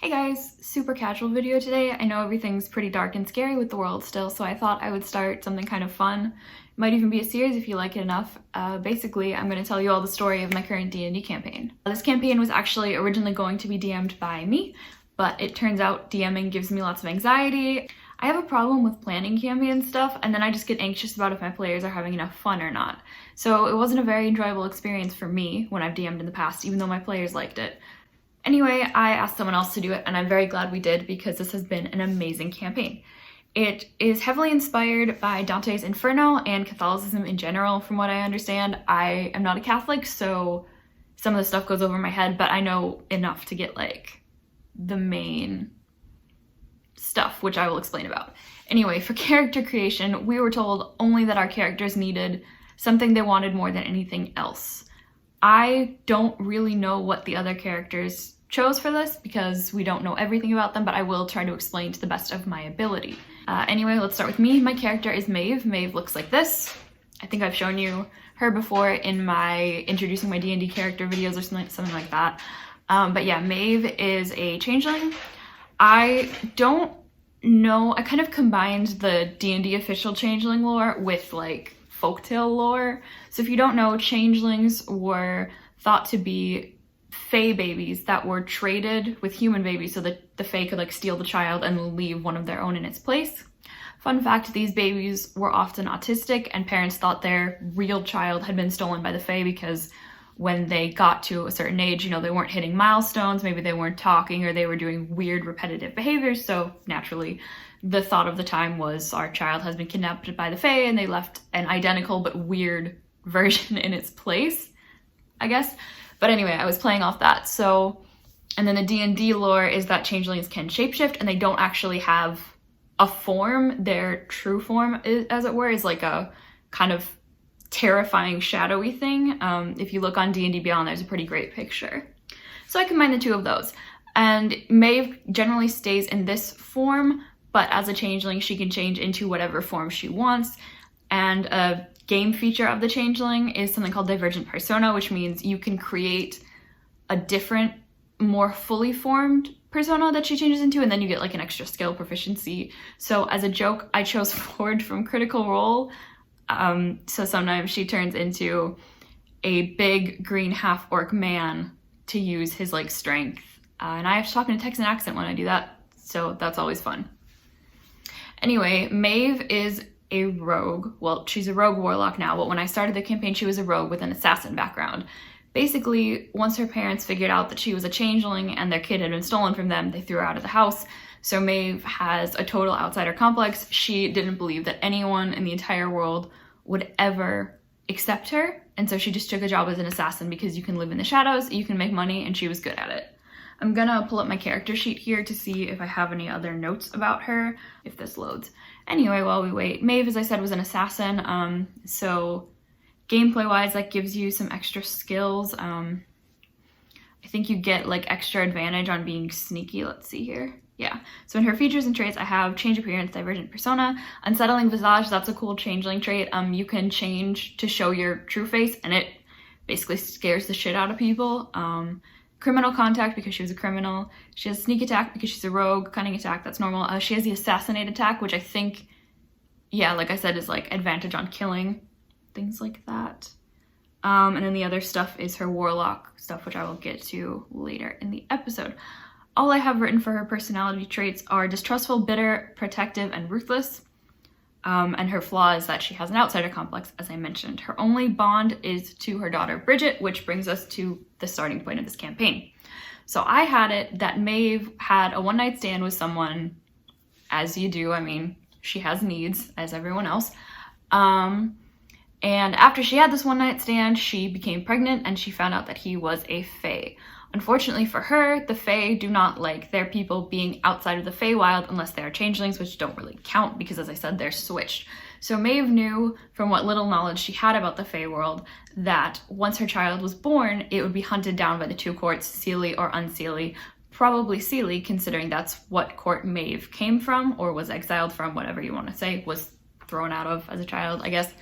Hey guys, super casual video today. I know everything's pretty dark and scary with the world still, so I thought I would start something kind of fun. It might even be a series if you like it enough. Basically, I'm going to tell you all the story of my current D&D campaign. This campaign was actually originally going to be DM'd by me, but it turns out DMing gives me lots of anxiety. I have a problem with planning campaign stuff, and then I just get anxious about if my players are having enough fun or not. So it wasn't a very enjoyable experience for me when I've DM'd in the past, even though my players liked it. Anyway, I asked someone else to do it, and I'm very glad we did because this has been an amazing campaign. It is heavily inspired by Dante's Inferno and Catholicism in general, from what I understand. I am not a Catholic, so some of the stuff goes over my head, but I know enough to get like the main stuff, which I will explain about. Anyway, for character creation, we were told only that our characters needed something they wanted more than anything else. I don't really know what the other characters chose for this because we don't know everything about them, but I will try to explain to the best of my ability. Anyway, let's start with me. My character is Maeve. Maeve looks like this. I think I've shown you her before in my introducing my D&D character videos or something like that. But yeah, Maeve is a changeling. I don't know, I kind of combined the D&D official changeling lore with like folktale lore. So if you don't know, changelings were thought to be fae babies that were traded with human babies so that the fae could like steal the child and leave one of their own in its place. Fun fact, these babies were often autistic and parents thought their real child had been stolen by the fae because when they got to a certain age, you know, they weren't hitting milestones, maybe they weren't talking, or they were doing weird repetitive behaviors, so naturally the thought of the time was our child has been kidnapped by the fae and they left an identical but weird version in its place, I guess. But anyway, I was playing off that. So, and then the D&D lore is that changelings can shapeshift and they don't actually have a form. Their true form, as it were, is like a kind of terrifying shadowy thing. If you look on D&D Beyond, there's a pretty great picture. So I combined the two of those. And Maeve generally stays in this form, but as a changeling, she can change into whatever form she wants. And a game feature of the changeling is something called divergent persona, which means you can create a different, more fully formed persona that she changes into, and then you get like an extra skill proficiency. So as a joke, I chose Ford from Critical Role. So sometimes she turns into a big green half-orc man to use his like strength. And I have to talk in a Texan accent when I do that, so that's always fun. Anyway, Maeve is a rogue. Well, she's a rogue warlock now, but when I started the campaign, she was a rogue with an assassin background. Basically, once her parents figured out that she was a changeling and their kid had been stolen from them, they threw her out of the house. So Maeve has a total outsider complex. She didn't believe that anyone in the entire world would ever accept her, and so she just took a job as an assassin because you can live in the shadows, you can make money, and she was good at it. I'm gonna pull up my character sheet here to see if I have any other notes about her, if this loads. Anyway, while we wait, Maeve, as I said, was an assassin, so gameplay-wise, that gives you some extra skills. I think you get like extra advantage on being sneaky. Let's see here. Yeah, so in her features and traits, I have change appearance, divergent persona, unsettling visage. That's a cool changeling trait. You can change to show your true face, and it basically scares the shit out of people. Criminal contact because she was a criminal. She has sneak attack because she's a rogue. Cunning attack, that's normal. She has the assassinate attack, which I think, yeah, like I said, is like advantage on killing, things like that. And then the other stuff is her warlock stuff, which I will get to later in the episode. All I have written for her personality traits are distrustful, bitter, protective, and ruthless. And her flaw is that she has an outsider complex, as I mentioned. Her only bond is to her daughter Bridget, which brings us to the starting point of this campaign. So I had it that Maeve had a one-night stand with someone, as you do. I mean, she has needs, as everyone else. And after she had this one-night stand, she became pregnant, and she found out that he was a fae. Unfortunately for her, the fae do not like their people being outside of the Feywild unless they are changelings, which don't really count because, as I said, they're switched. So Maeve knew, from what little knowledge she had about the Fey world, that once her child was born, it would be hunted down by the two courts, Seelie or Unseelie. Probably Seelie, considering that's what court Maeve came from, or was exiled from, whatever you want to say, was thrown out of as a child, I guess.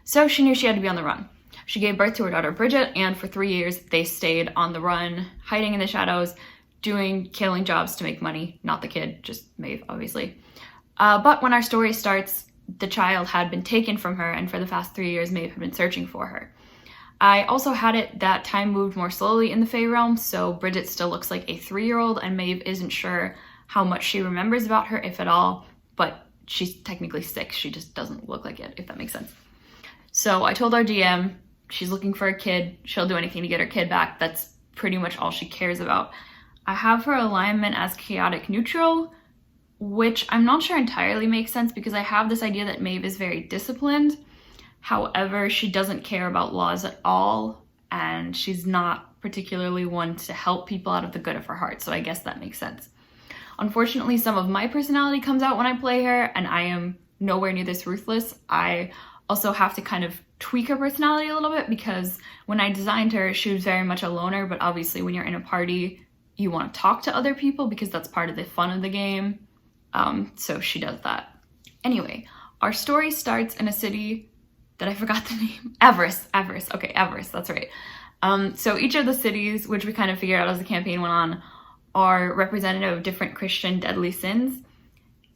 So she knew she had to be on the run. She gave birth to her daughter Bridget, and for 3 years they stayed on the run, hiding in the shadows, doing killing jobs to make money, not the kid, just Maeve, obviously. But when our story starts, the child had been taken from her, and for the past 3 years, Maeve had been searching for her. I also had it that time moved more slowly in the Fae realm, so Bridget still looks like a 3-year-old, and Maeve isn't sure how much she remembers about her, if at all, but she's technically 6. She just doesn't look like it, if that makes sense. So I told our DM, she's looking for a kid. She'll do anything to get her kid back. That's pretty much all she cares about. I have her alignment as chaotic neutral, which I'm not sure entirely makes sense because I have this idea that Maeve is very disciplined. However, she doesn't care about laws at all, and she's not particularly one to help people out of the good of her heart, so I guess that makes sense. Unfortunately, some of my personality comes out when I play her, and I am nowhere near this ruthless. I also have to kind of tweak her personality a little bit because when I designed her, she was very much a loner, but obviously when you're in a party, you want to talk to other people because that's part of the fun of the game. So she does that. Anyway, our story starts in a city that I forgot the name. Everest. Okay, Everest, that's right. So each of the cities, which we kind of figured out as the campaign went on, are representative of different Christian deadly sins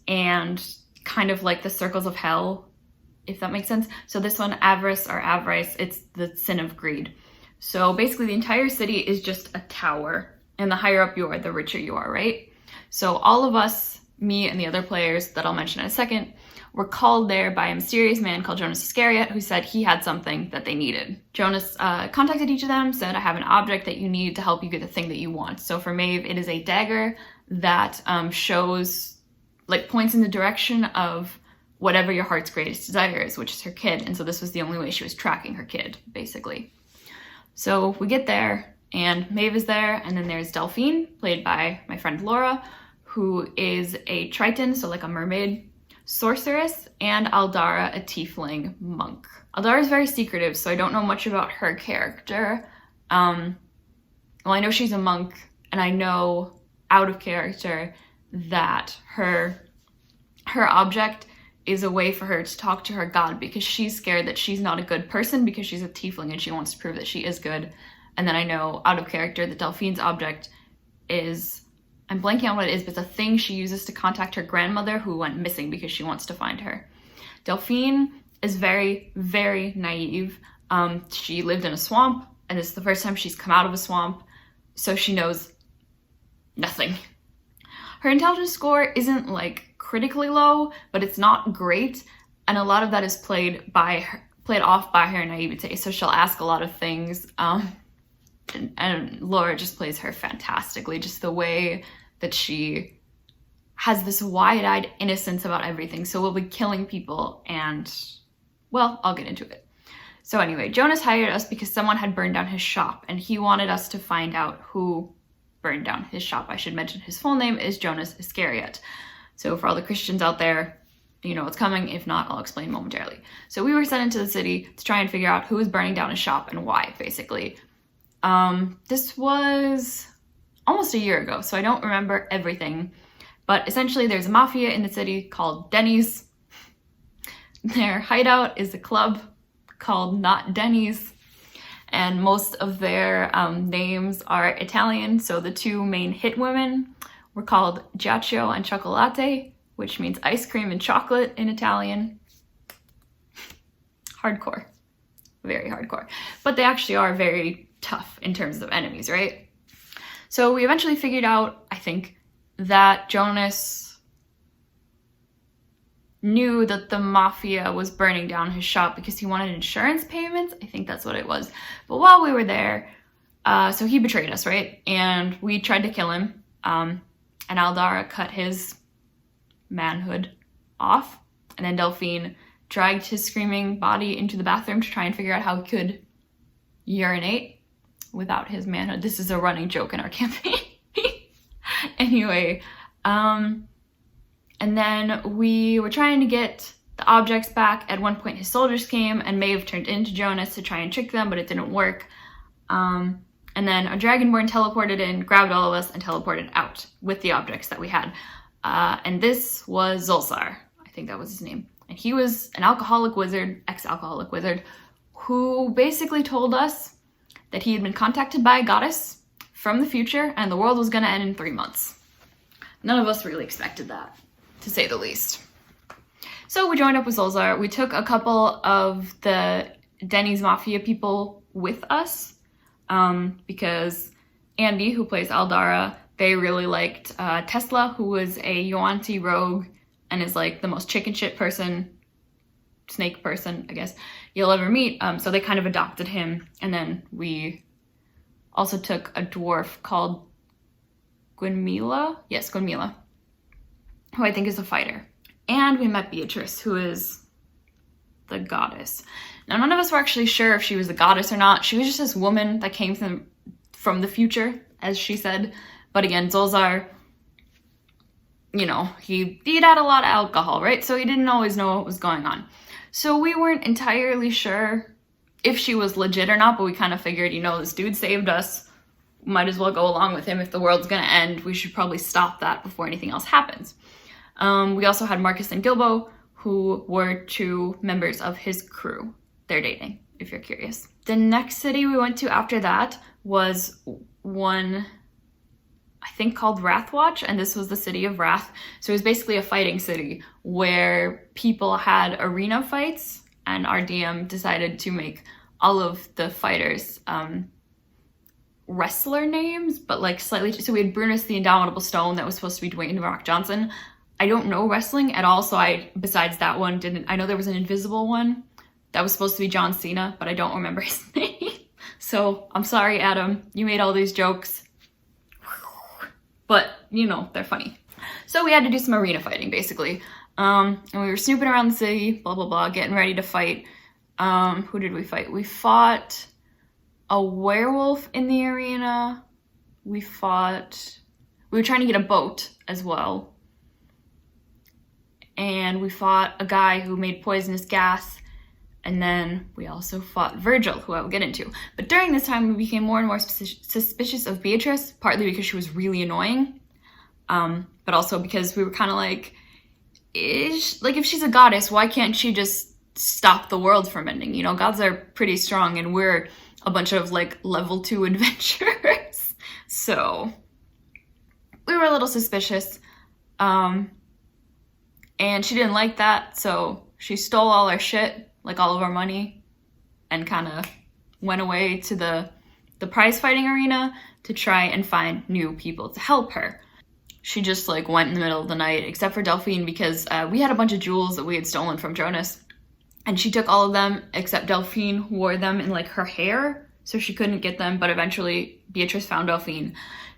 and kind of like the circles of hell, if that makes sense. So this one, avarice, it's the sin of greed. So basically the entire city is just a tower, and the higher up you are, the richer you are, right? So all of us, me and the other players that I'll mention in a second, were called there by a mysterious man called Jonas Iscariot who said he had something that they needed. Jonas contacted each of them, said, I have an object that you need to help you get the thing that you want. So for Maeve, it is a dagger that shows, like, points in the direction of whatever your heart's greatest desire is, which is her kid. And so this was the only way she was tracking her kid, basically. So we get there, and Maeve is there, and then there's Delphine, played by my friend Laura, who is a Triton, so like a mermaid sorceress, and Aldara, a tiefling monk. Aldara is very secretive, so I don't know much about her character. Well, I know she's a monk, and I know out of character that her object is a way for her to talk to her god because she's scared that she's not a good person because she's a tiefling and she wants to prove that she is good. And then I know out of character that Delphine's object is, I'm blanking on what it is, but it's a thing she uses to contact her grandmother who went missing because she wants to find her. Delphine is very, very naive. She lived in a swamp, and this is the first time she's come out of a swamp, so she knows nothing. Her intelligence score isn't like critically low, but it's not great, and a lot of that is played off by her naivete. So she'll ask a lot of things, and Laura just plays her fantastically. Just the way that she has this wide-eyed innocence about everything. So we'll be killing people, and well, I'll get into it. So anyway, Jonas hired us because someone had burned down his shop, and he wanted us to find out who burned down his shop. I should mention his full name is Jonas Iscariot. So for all the Christians out there, you know what's coming. If not, I'll explain momentarily. So we were sent into the city to try and figure out who was burning down his shop and why, basically. This was almost a year ago, so I don't remember everything. But essentially, there's a mafia in the city called Denny's. Their hideout is a club called Not Denny's. And most of their names are Italian. So the two main hit women were called Giaccio and Cioccolate, which means ice cream and chocolate in Italian. Hardcore. Very hardcore. But they actually are very tough in terms of enemies, right? So we eventually figured out, I think, that Jonas knew that the mafia was burning down his shop because he wanted insurance payments. I think that's what it was. But while we were there, so he betrayed us, right? And we tried to kill him. And Aldara cut his manhood off. And then Delphine dragged his screaming body into the bathroom to try and figure out how he could urinate without his manhood. This is a running joke in our campaign. Anyway, and then we were trying to get the objects back. At one point, his soldiers came, and Maeve turned into Jonas to try and trick them, but it didn't work. And then a dragonborn teleported in, grabbed all of us, and teleported out with the objects that we had. And this was Zulsar. I think that was his name. And he was an alcoholic wizard, ex-alcoholic wizard, who basically told us that he had been contacted by a goddess from the future and the world was gonna end in 3 months. None of us really expected that, to say the least. So we joined up with Zolzar. We took a couple of the Denny's Mafia people with us because Andy, who plays Aldara, they really liked Tesla, who was a Yuan-Ti rogue and is like the most chicken shit person, snake person, I guess, you'll ever meet. So they kind of adopted him. And then we also took a dwarf called Gwenmila. Yes, Gwenmila, who I think is a fighter. And we met Beatrice, who is the goddess. Now, none of us were actually sure if she was the goddess or not. She was just this woman that came from the future, as she said. But again, Zolzar, you know, he'd had a lot of alcohol, right? So he didn't always know what was going on. So we weren't entirely sure if she was legit or not, but we kind of figured, you know, this dude saved us. Might as well go along with him. If the world's gonna end, we should probably stop that before anything else happens. We also had Marcus and Gilbo, who were 2 members of his crew. They're dating, if you're curious. The next city we went to after that was one, I think, called Wrathwatch, and this was the city of Wrath. So it was basically a fighting city where people had arena fights, and our DM decided to make all of the fighters wrestler names, but like slightly. So we had Brunus the Indomitable Stone, that was supposed to be Dwayne The Rock Johnson. I don't know wrestling at all, so besides that one, I know there was an invisible one that was supposed to be John Cena, but I don't remember his name. So I'm sorry, Adam, you made all these jokes, but you know, they're funny. So we had to do some arena fighting, basically. And we were snooping around the city, blah, blah, blah, getting ready to fight. Who did we fight? We fought a werewolf in the arena. We were trying to get a boat as well. And we fought a guy who made poisonous gas. And then we also fought Virgil, who I will get into. But during this time, we became more and more suspicious of Beatrice, partly because she was really annoying. But also because we were kind of like, if she's a goddess, why can't she just stop the world from ending? You know, gods are pretty strong and we're a bunch of like level 2 adventurers. So we were a little suspicious. And she didn't like that, so she stole all our shit, like all of our money, and kind of went away to the prize fighting arena to try and find new people to help her. She just like went in the middle of the night, except for Delphine, because we had a bunch of jewels that we had stolen from Jonas, and she took all of them, except Delphine wore them in like her hair, so she couldn't get them. But eventually Beatrice found Delphine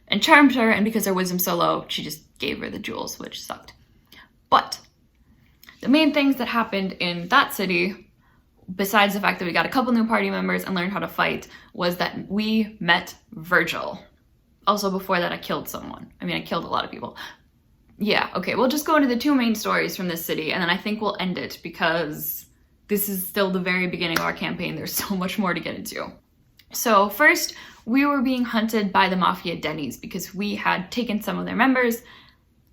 and charmed her, and because her wisdom's so low, she just gave her the jewels, which sucked. But the main things that happened in that city, besides the fact that we got a couple new party members and learned how to fight, was that we met Virgil. Also, before that, I killed someone. I mean, I killed a lot of people. Yeah, okay, we'll just go into the 2 main stories from this city, and then I think we'll end it, because this is still the very beginning of our campaign. There's so much more to get into. So first, we were being hunted by the Mafia Denny's because we had taken some of their members,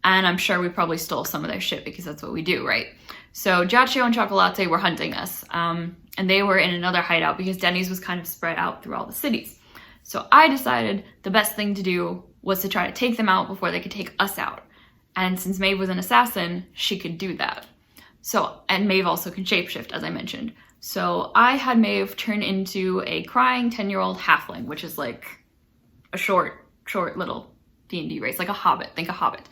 and I'm sure we probably stole some of their shit because that's what we do, right? So Giaccio and Chocolate were hunting us, and they were in another hideout because Denny's was kind of spread out through all the cities. So I decided the best thing to do was to try to take them out before they could take us out. And since Maeve was an assassin, she could do that. So, and Maeve also can shapeshift, as I mentioned. So I had Maeve turn into a crying 10-year-old halfling, which is like a short little D&D race, like a hobbit, think a hobbit.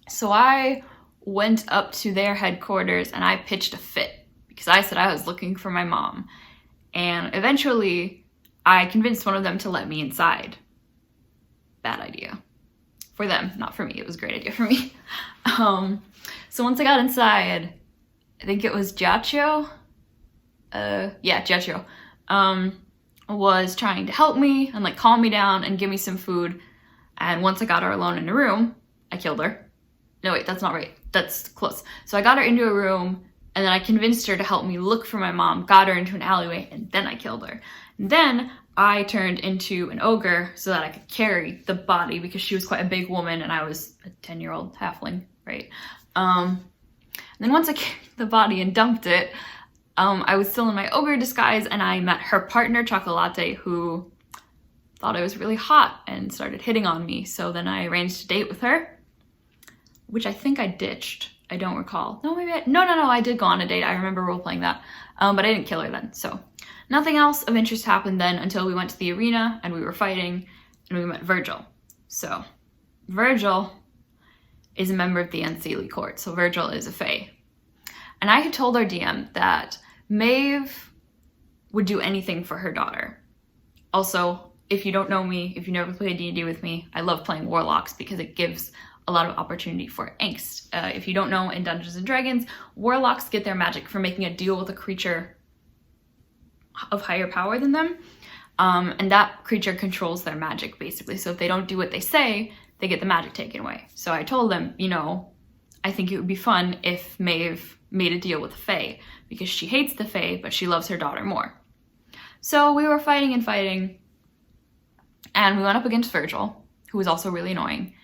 So I went up to their headquarters and I pitched a fit because I said I was looking for my mom. And eventually I convinced one of them to let me inside. Bad idea. For them, not for me. It was a great idea for me. So once I got inside, I think it was Giaccio. Giaccio. Was trying to help me and like calm me down and give me some food. And once I got her alone in a room, I killed her. No, wait, that's not right. That's close. So I got her into a room and then I convinced her to help me look for my mom, got her into an alleyway, and then I killed her. And then I turned into an ogre so that I could carry the body because she was quite a big woman and I was a 10-year-old halfling, right? And then once I carried the body and dumped it, I was still in my ogre disguise and I met her partner, Chocolate, who thought I was really hot and started hitting on me. So then I arranged a date with her, which I think I ditched. I don't recall. No, maybe no, I did go on a date. I remember role-playing that, but I didn't kill her then. So nothing else of interest happened then until we went to the arena and we were fighting and we met Virgil. So Virgil is a member of the Unseelie Court. So Virgil is a fae. And I had told our DM that Maeve would do anything for her daughter. Also, if you don't know me, if you never played D&D with me, I love playing warlocks because it gives a lot of opportunity for angst. If you don't know, in Dungeons & Dragons, warlocks get their magic from making a deal with a creature of higher power than them, and that creature controls their magic, basically. So if they don't do what they say, they get the magic taken away. So I told them, you know, I think it would be fun if Maeve made a deal with the fae, because she hates the fae, but she loves her daughter more. So we were fighting and fighting, and we went up against Virgil, who was also really annoying.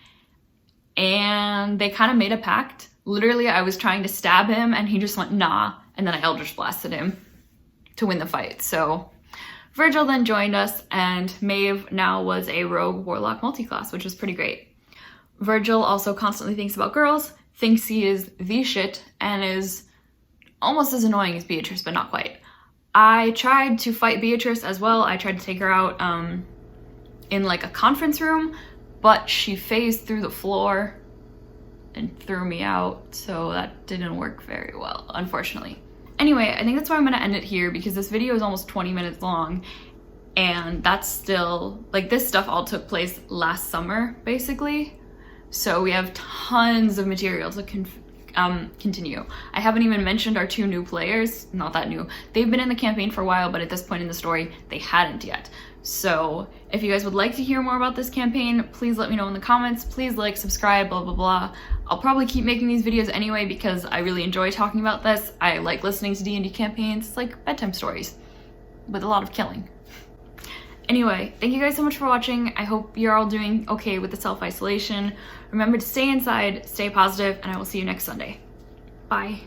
And they kind of made a pact. Literally, I was trying to stab him and he just went, nah. And then I Eldritch Blasted him to win the fight. So Virgil then joined us, and Maeve now was a rogue warlock multiclass, which was pretty great. Virgil also constantly thinks about girls, thinks he is the shit, and is almost as annoying as Beatrice, but not quite. I tried to fight Beatrice as well. I tried to take her out in like a conference room, but she phased through the floor and threw me out, so that didn't work very well, unfortunately. Anyway, I think that's why I'm gonna end it here, because this video is almost 20 minutes long, and that's still, like, this stuff all took place last summer, basically. So we have tons of material to continue. I haven't even mentioned our 2 new players, not that new. They've been in the campaign for a while, but at this point in the story, they hadn't yet. So if you guys would like to hear more about this campaign, please let me know in the comments. Please like, subscribe, blah, blah, blah. I'll probably keep making these videos anyway because I really enjoy talking about this. I like listening to D&D campaigns. It's like bedtime stories with a lot of killing. Anyway, thank you guys so much for watching. I hope you're all doing okay with the self-isolation. Remember to stay inside, stay positive, and I will see you next Sunday. Bye.